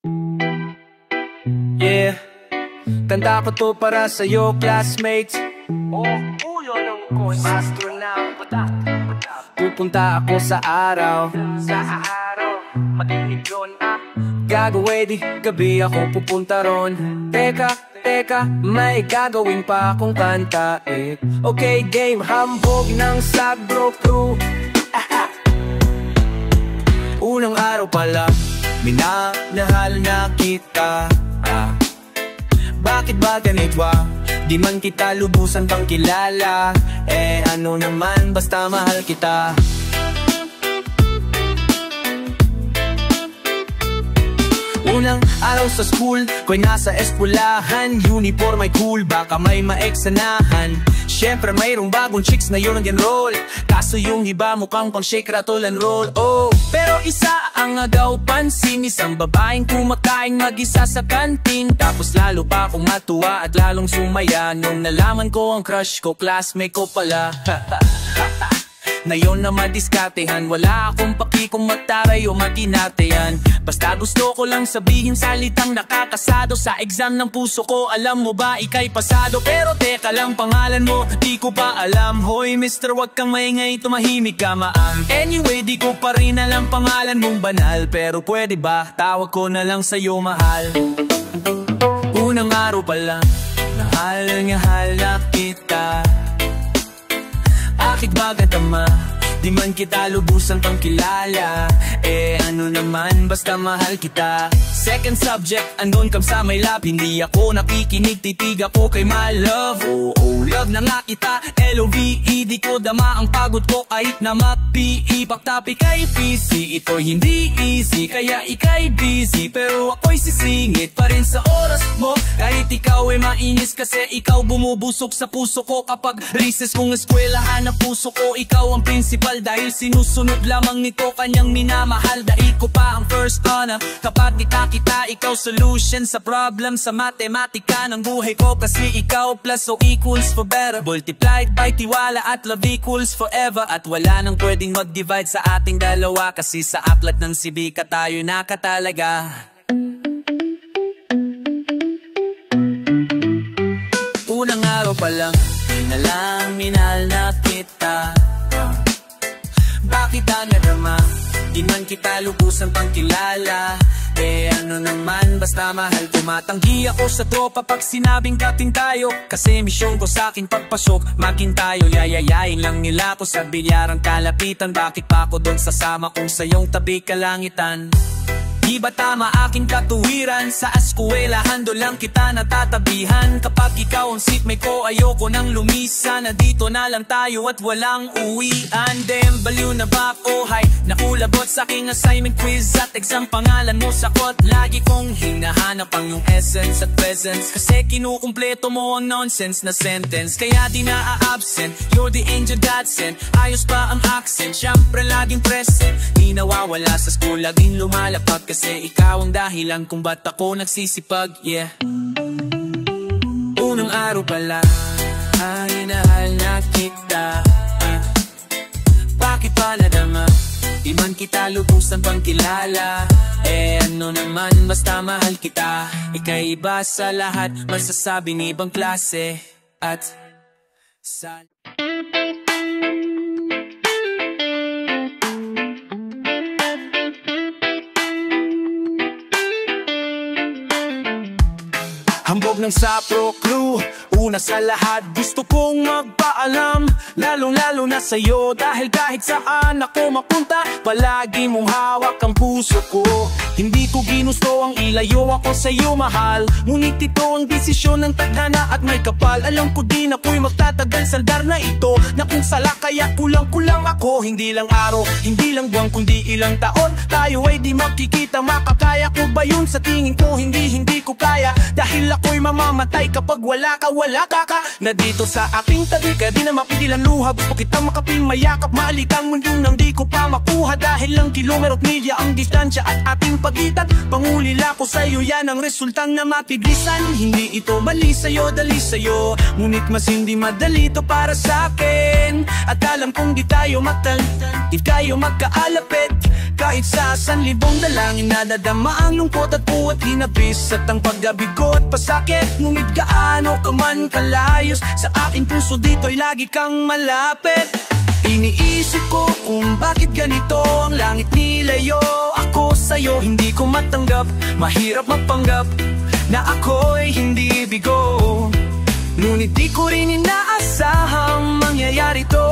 Yeah, kanta ko to para sa'yo, classmates. Ulo ng coin master na Pupunta ako sa araw, madinig yun gagawin di gabi ako pupunta ron. Teka, may gagawin pa akong kanta eh. Okay game, hambog ng Sabro Crew. Unang araw pala, minamahal na kita. Bakit ba ganito di man kita lubusan pang kilala? Eh ano naman, basta mahal kita. Unang araw sa school, ko'y nasa eskwelahan. Uniform ay cool, baka may maeksanahan. Siyempre mayroong bagong chicks na yun ang enroll. Kaso yung iba mukhang pang shake, rattle and roll. Oh, pero isa ang agaw pansin. Isang babaeng kumakain mag-isa sa kantin. Tapos lalo pa akong matuwa at lalong sumaya nung nalaman ko ang crush ko, classmate ko pala. Na yun na madiskatehan, wala akong paki kung magtaray o maginateyan. Basta gusto ko lang sabihin salitang nakakasado. Sa exam ng puso ko, alam mo ba ika'y pasado. Pero teka lang, pangalan mo, di ko pa alam. Hoy mister, wag kang maingay, tumahimik ka maan. Anyway, di ko pa rin alam pangalan mong banal. Pero pwede ba, tawag ko na lang sa'yo mahal. Unang araw pa lang, mahal na kita. Akit bagat ama, di man kita lubusan pang kilala. Eh ano naman, basta mahal kita. Second subject, andun kam sa may lab. Hindi ako nakikinig, titig ako kay my love. Oh, love na nga kita, L-O-V-E. Di ko dama ang pagod ko kahit na ma-P-E. Pagtapik kay PC, ito'y hindi easy. Kaya ika'y busy, pero ako'y sisingit pa rin sa oras mo. Kahit ikaw ay mainis kasi ikaw bumubusok sa puso ko. Kapag recess kong eskwelahan na puso ko, ikaw ang principal. Dahil sinusunod lamang nito kanyang minamahal. Dahil ko pa ang first honor. Kapag kita, ikaw solution sa problem sa matematika ng buhay ko. Kasi ikaw plus o equals for better, multiplied by tiwala at love equals forever. At wala nang pwedeng mag-divide sa ating dalawa. Kasi sa aklat ng sibika tayo nakatalaga. Unang araw pa lang, minal na kita. Bakit ang nadarama, di man kita lubusan pang kilala. Eh ano naman, basta mahal. Tumatanggi ako sa tropa pag sinabing kating tayo. Kasi misyon ko sa akin pagpasok, maging tayo. Yayayain lang nila ko sa bilyarang kalapitan. Bakit pa ako doon sasama kung sa iyong tabi kalangitan? Di ba tama aking katuwiran? Sa eskwelahan doon lang kita natatabihan. Kapag ikaw ang seatmate ko, ayoko nang lumisa. Na dito na lang tayo at walang uwian. Damn, baliw na ba ako? Hay, nakulabot sa aking assignment quiz at exam. Pangalan mo sakot, lagi kong hinahanap ang yung essence at presence. Kasi kinukumpleto mo ang nonsense na sentence. Kaya di na-absent, you're the angel God sent. Ayos pa ang accent, syempre laging present. Di nawawala sa school, laging lumalapag. Kasi ikaw ang dahilan kung ba't ako nagsisipag, yeah. Unang araw pala, hinahal na kita. Bakit pa nadama, di man kita lubusan pang kilala. Eh ano naman, basta mahal kita. Ika'y iba sa lahat, masasabi ni ibang klase. At sa... Hambog ng Sabro Crew, una sa lahat gusto kong magpaalam. Lalong-lalo na sa'yo dahil kahit saan ako mapunta, palagi mong hawak ang puso ko. Hindi ko ginusto ang ilayo ako sa'yo mahal. Ngunit ito ang desisyon ng tadhana at may kapal. Alam ko din ako'y magtatagal sa dar na ito. Na kung sala kaya kulang-kulang ako. Hindi lang araw, hindi lang buwan, kundi ilang taon. Tayo ay di makikita, makakaya ko ba yun? Sa tingin ko hindi ko kaya. Dahil ako'y mamamatay kapag wala ka na dito sa aking tabi. Kaya di na mapigilan luha, gusto kitang makapimayakap. Maalik ang mundong nang di ko pa makuha. Dahil lang kilometer at milya ang distansya at ating pagitan. Pangulila ko sa'yo, yan ang resultang na matiglisan. Hindi ito mali sa'yo, dali sa'yo, ngunit mas hindi madali ito para sa'kin. At alam kong di tayo di tayo magkaalapit. Kahit sa 1,000 dalangin, nadadama ang lungkot at puwat hinabis at ang paggabigo at pasakit. Ngunit gaano ka man kalayos, sa aking puso dito'y lagi kang malapit. Iniisip ko kung bakit ganito ang langit nilayo. Ako sa'yo hindi ko matanggap, mahirap magpanggap na ako'y hindi bigo. Ngunit di ko rin inaasahang mangyayari to.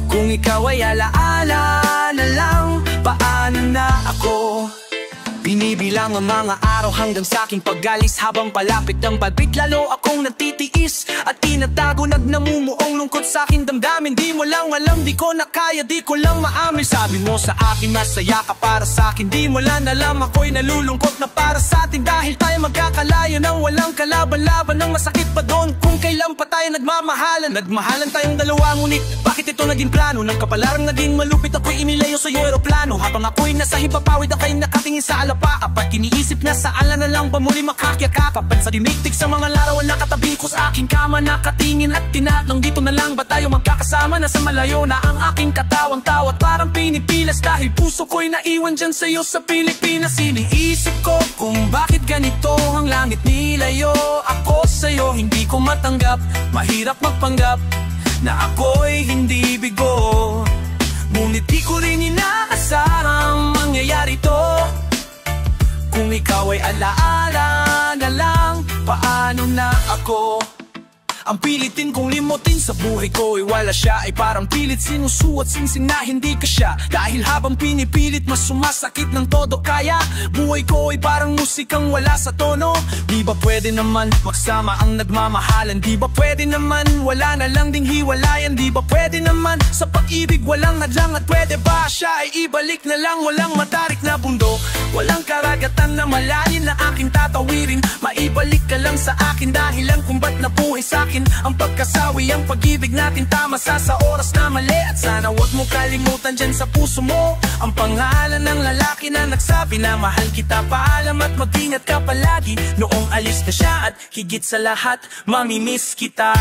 Kung ikaw ay alaala na lang, paano na ako? Binibilang ang mga araw hanggang sa aking pag-alis. Habang palapit ang pagbit, lalo akong natitiis at tinatago, nagnamumuong lungkot sa aking damdamin. Di mo lang alam, di ko na kaya, di ko lang maamin. Sabi mo sa akin, masaya ka para sa akin. Di mo lang alam, ako'y nalulungkot na para sa atin. Dahil tayo magkakalayo nang walang kalaban-laban. Nang masakit pa doon kung kailan pa tayo nagmamahalan. Nagmahalan tayong dalawa, ngunit bakit ito naging plano? Nang kapalarang naging malupit, ako'y inilayo sa'yo aeroplano. Habang ako'y nasa hipapawid, ako'y nakatingin sa alapa. Apat kiniisip na saan na lang ba muli makakyakap. At sa dinigtig sa mga larawan na katabi ko sa aking kama, nakatingin at tinatanong, dito na lang ba tayo magkakasama? Nasa malayo na ang aking katawang tawat, parang pinipilas dahil puso ko'y naiwan dyan sa'yo sa Pilipinas. Iniisip ko kung bakit ganito ang langit nilayo. Ako sa'yo hindi ko matanggap, mahirap magpanggap na ako'y hindi bigo. Ngunit di ko rin inaasarang mangyayari to. Kung ikaw ay alaala na lang, paano na ako? Ang pilitin kong limutin sa buhay ko ay wala siya. Ay parang pilit sinusuot singsing na hindi ka siya. Dahil habang pinipilit mas sumasakit ng todo kaya. Buhay ko ay parang musikang wala sa tono. Di ba pwede naman magsama ang nagmamahalan? Di ba pwede naman wala na lang ding hiwalayan? Di ba pwede naman sa pag-ibig walang hadlang? At pwede ba siya ay ibalik na lang? Walang matarik na bundok, walang karagatan na malalim na aking tatawirin. Maibalik ka lang sa akin dahilan kung ba't nabuhay sa'kin ang pagkasawi, ang pag-ibig natin tama sa oras na mali. At sana wag mo kalimutan dyan sa puso mo ang pangalan ng lalaki na nagsabi na mahal kita. Paalam at mag-ingat ka palagi. Noong alis na siya at higit sa lahat, mamimiss kita.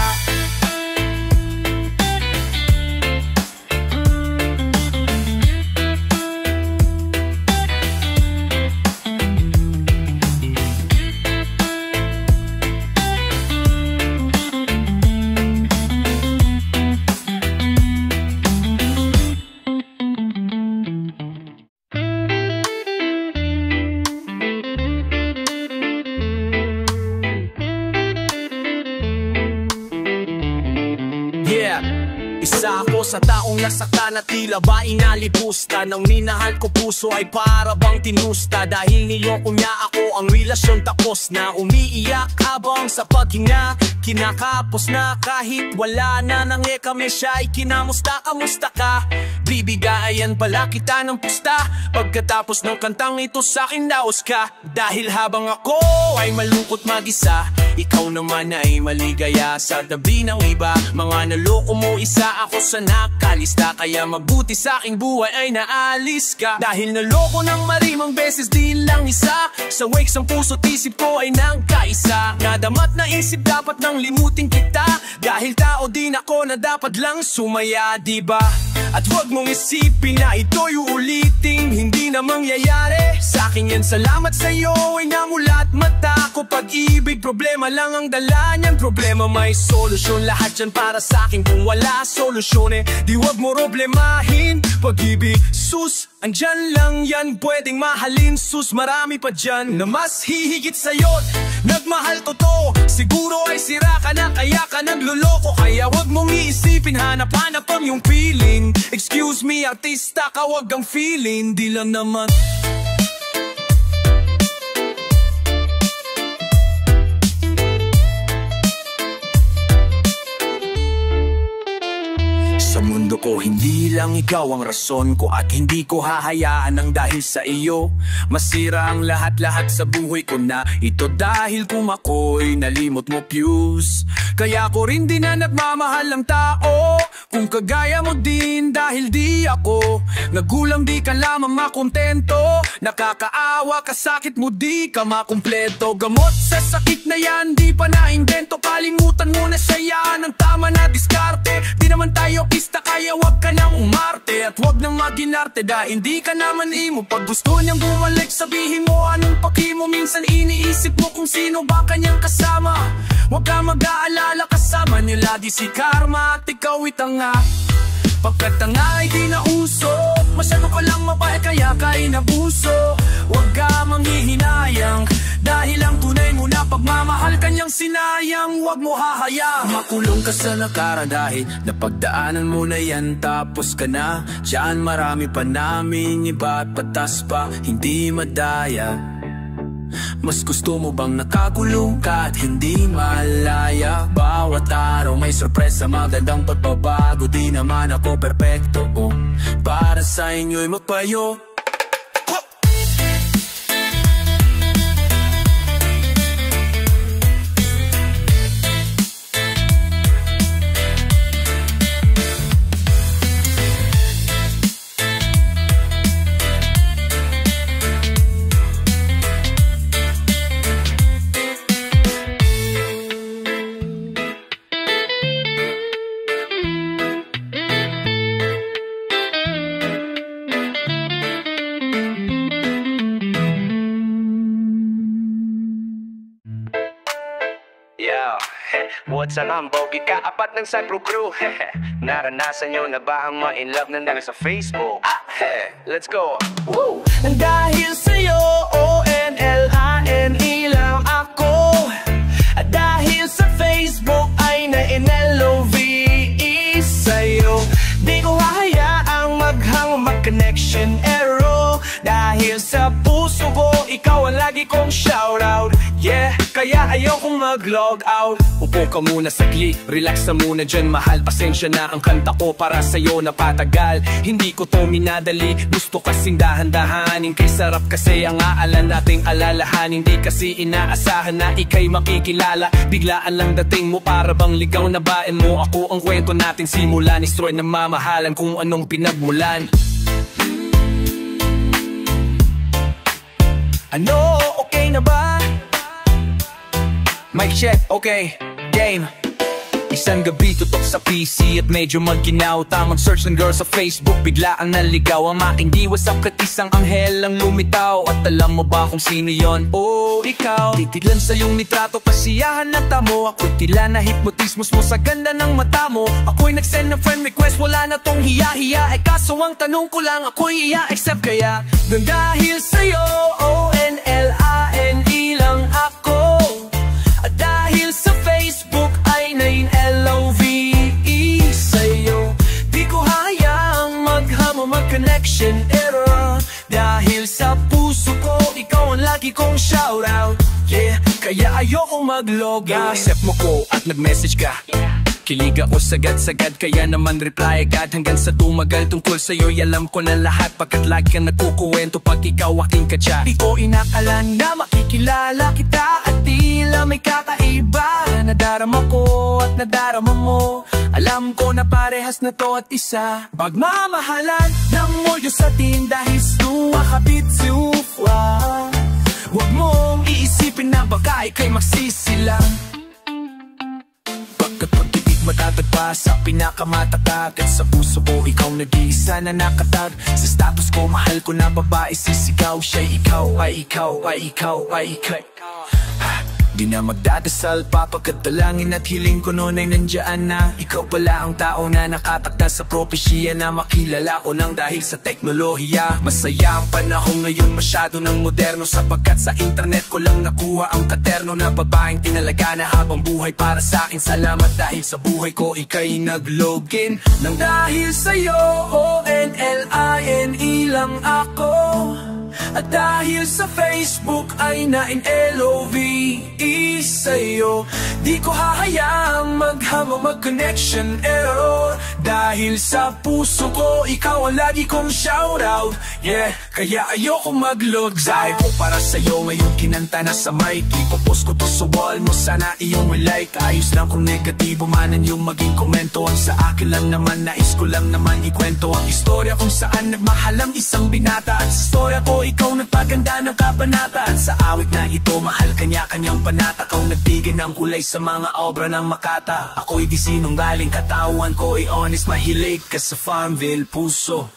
Isa ako sa taong nasaktan at tila ba inalipusta. Nang minahal ko puso ay para bang tinusta. Dahil niloko niya ako, ang relasyon tapos na. Umiiyak habang sa paghinga, kinakapos na. Kahit wala na nang kami, siya ay kinamusta. Kamusta ka? Bibigayan pala kita ng pusta. Pagkatapos ng kantang ito sa'kin naos ka. Dahil habang ako ay malungkot mag-isa, ikaw naman ay maligaya sa tabi ng iba. Mga naloko mo, isa ako sa nakalista. Kaya mabuti sa aking buhay ay naalis ka. Dahil naloko ng marimang beses, di lang isa. Sa wakes ang puso't isip ko ay nagkaisa. Nadama't naisip dapat nang limutin kita. Dahil tao din ako na dapat lang sumaya, diba? At wag mong isipin na ito'y uulitin, hindi na mangyayari. Sa'kin yan, salamat sa'yo ay namulat mata ko. Pag-ibig, problema lang ang dala niyan. Problema may solusyon, lahat yan para sa'kin. Kung wala solusyon di wag mo problemahin. Pag-ibig, sus, andyan lang yan, pwedeng mahalin. Sus, marami pa dyan na mas hihigit sa'yo. Nagmahal totoo, siguro ay sira ka na, kaya ka nagluloko. Kaya wag mong iisipin, hanap-hanap ang iyong feeling. Excuse me, artista ka, wag ang feeling. Di lang naman sa mundo ko, hindi lang ikaw ang rason ko at hindi ko hahayaan ng dahil sa iyo masira ang lahat-lahat sa buhay ko na ito dahil kung ako'y nalimot mo Pius. Kaya ko rin din na nagmamahal ng tao kung kagaya mo din dahil di ako nagulang di ka lamang makontento. Nakakaawa ka sakit mo di ka makumpleto. Gamot sa sakit na yan di pa na-invento. Kalimutan mo na siya yan ang tama na diskarte. Di naman tayo pista kaya wag ka nang umarte at wag nang maginarte dahil hindi ka naman imo. Pag gusto niyang bumalik sabihin mo anong paki mo. Minsan iniisip mo kung sino ba kanyang kasama. Wag ka mag-aalala kasama nila di si karma at ikaw itanga. Pagkat tanga ay di na uso, masyado ka lang mapahal kaya ka inabuso. Wag ka manghihinayang dahil ang tunay mo na pagmamahal kanyang sinayang. Wag mo hahayaan makulong ka sa nakaraan dahil napagdaanan mo na yan tapos ka na. Diyan marami pa namin iba at patas pa hindi madaya. Mas gusto mo bang nakakulong ka at hindi malaya? Bawat araw may sorpresa, magandang pagbabago. Di naman ako perpekto, para sa inyo'y magpayo. What's up, ang bogey kaapat ng Cypro Crew. Naranasan nyo na ba ang ma-inlove na lang sa Facebook? Let's go! Woo! Dahil sa'yo, ONLINE lang ako. Dahil sa Facebook ay na-NLOVE sa'yo. Di ko hahayaang maghang mag-connection error. Dahil sa puso ko, ikaw ang lagi kong shoutout. Yeah, kaya ayokong mag-log out. Upo ka muna saglit, relax na muna dyan mahal. Pasensya na ang kanta ko para sa'yo napatagal. Hindi ko to minadali, gusto kasing dahan-dahanin. Kay sarap kasi ang aalan nating alalahanin. Hindi kasi inaasahan na ika'y makikilala. Biglaan lang dating mo para bang ligaw na baen mo. Ako ang kwento nating simula, destroy na mamahalan kung anong pinagmulan. Ano, okay na ba? Mic check, okay, game. Isang gabi tutok sa PC at medyo maginaw. Tamang search ng girl sa Facebook, bigla ang naligaw. Ang aking diwas sa isang anghel ang lumitaw. At alam mo ba kung sino yon? Oh, ikaw. Titilan sa iyong nitrato, kasiyahan na tamo. Ako'y tila na hipnotismos mo sa ganda ng mata mo. Ako'y nag-send ng friend request, wala na tong hiya-hiya. Kaso ang tanong ko lang, ako'y iya-accept kaya? Nang dahil sa'yo, ONLINE lang ako. At dahil sa Facebook ay na-LOVE sa'yo. Di ko hayaang maghamo mag-connection error. Dahil sa puso ko, ikaw ang lagi kong shoutout. Yeah, kaya ayokong mag-log out. Accept mo ko at nag-message ka. Kilig ako sagad-sagad, kaya naman reply agad. Hanggang sa tumagal tungkol sa'yo'y alam ko na lahat. Pagkat lagi kang nagkukuwento pag ikaw aking katsa. Di ko inakala na makikilala kita at tila may kakaiba. Nadarama ko at nadarama mo. Alam ko na parehas na to at isa. Pagmamahalan ng molyo sa atin dahil suwa kapit suwa. Huwag mong iisipin na baka ika'y magsisilang. Matatagpa sa pinakamatatag at sa puso ko ikaw nag-iisa na nakatag. Sa status ko mahal ko na babae sisigaw. Siya'y ikaw ay ikaw ay ikaw ay ikaw. Di na magdadasal pa pagkadalangin at hiling ko noon ay nandiyan na. Ikaw pala ang tao na nakatakda sa propesya na makilala ko nang dahil sa teknolohiya. Masaya ang panahon ngayon, masyado ng moderno, sapagkat sa internet ko lang nakuha ang katerno na babaeng tinalaga na habang buhay para sa akin. Salamat dahil sa buhay ko ika'y nag-login. Nang dahil sa'yo, ONLINE lang ako. At dahil sa Facebook ay na-LOVE sa'yo. Di ko hahayaang maghamo mag-connection error. Dahil sa puso ko, ikaw ang lagi kong shoutout. Yeah, kaya ayoko mag-load. Zahe ko para sa'yo ngayong kinanta na sa mic. Ipopost ko to sa wall mo, sana iyong like. Ayos lang kung negatibo manan yung maging komento. Ang sa akin lang naman, nais ko lang naman ikwento ang istorya kung saan nagmahal ang isang binata. At sa istorya ko, ikaw nagpaganda ng kabanata. At sa awit na ito, mahal kanya-kanyang panata. Kau nagbigay ng kulay sa mga obra ng Makata. Ako'y di sinungaling, katawan ko ay honest. Mahilig ka sa Farmville puso.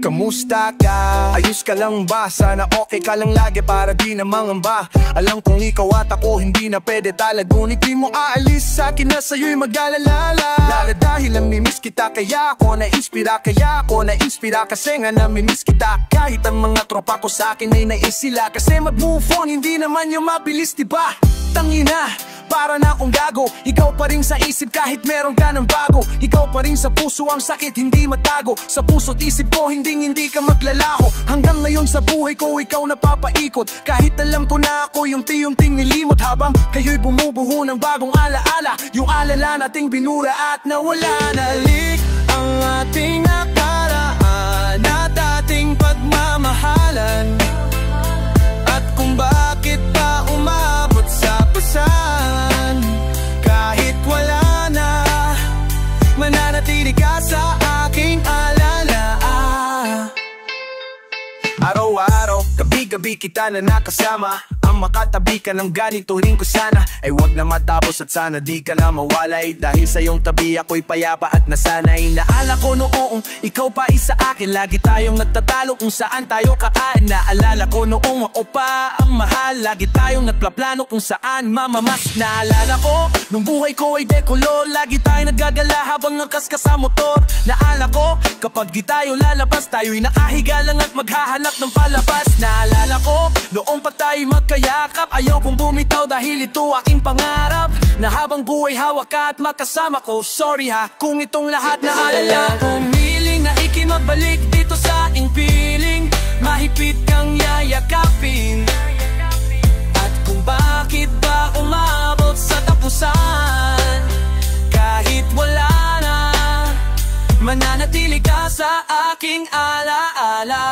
Kamusta ka? Ayos ka lang ba? Sana okay ka lang lagi para di na mangamba. Alam kong ikaw at ako hindi na pwede talag. Ngunit di mo aalis sa akin na sa'yo'y mag-alalala. Lala dahil namimiss kita kaya ako na-inspira. Kaya ako na-inspira kasi nga namimiss kita. Kahit ang mga tropa ko sa akin ay nais sila. Kasi mag-move on hindi naman yung mabilis diba? Tangina, para na akong gago. Ikaw pa rin sa isip kahit meron ka ng bago. Ikaw pa rin sa puso ang sakit hindi matago. Sa puso't isip ko hindi ka maglalaho. Hanggang ngayon sa buhay ko ikaw napapaikot. Kahit alam ko na ako yung tiyong-ting nilimot. Habang kayo'y bumubuho ng bagong alaala. Yung alala nating binura at nawala. Nalik ang ating nakaraan at ating pagmamahalan. At kung bakit pa umabot sa pasan. Kahit wala na, mananatili ka sa aking alala. Araw-araw, gabi-gabi kita na nakasama. Ang makatabi ka ng ganito rin ko sana ay wag na matapos at sana di ka na mawalay. Dahil sa iyong tabi ako'y payapa at nasanay. Naala ko noong ikaw pa isa akin. Lagi tayong nagtatalo kung saan tayo kaan. Naalala ko noong ako pa ang mahal. Lagi tayong nagplaplano kung saan mamamas. Naalala ko nung buhay ko ay dekolor. Lagi tayong naggagala habang nagkaskas sa motor. Naala ko kapag di tayo lalabas, tayo'y nakahiga lang at maghahanap ng palabas. Naalala ko noong pa tayo magkayakap. Ayaw kong bumitaw dahil ito aking pangarap. Na habang buhay hawak ka at makasama ko. Sorry ha kung itong lahat na alala. Umiling na ikinabalik dito sa aking piling. Mahigpit kang yayakapin. At kung bakit ba umabot sa tapusan. Kahit wala na, mananatili ka sa aking alaala.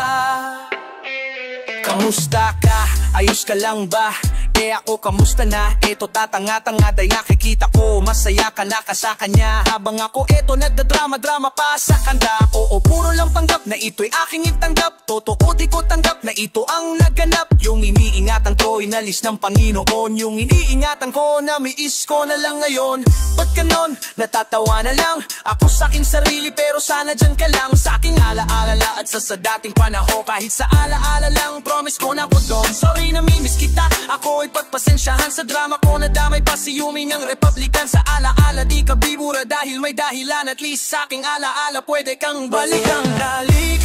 Kamusta ka? Ayos ka lang ba? Eh ako kamusta na? Eto tatanga-tanga dahil nakikita ko masaya ka na ka sa kanya. Habang ako eto nagdadrama-drama pa sa kanda. Oo puro lang panggap na ito'y aking itanggap. Totoo di ko tanggap na ito ang naganap. Yung iniingatan ko inalis ng Panginoon. Yung iniingatan ko na miis ko na lang ngayon. Ba't ganon? Natatawa na lang ako sa aking sarili pero sana dyan ka lang. Sa aking alaala at sa dating panahon. Kahit sa alaala lang promise ko na ko doon. Sorry namimiss kita, ako ay pagpasensyahan sa drama ko. Nadamay pa si Yumi ng Republican. Sa alaala di ka bibura dahil may dahilan. At least sa aking alaala pwede kang balikan. Dalik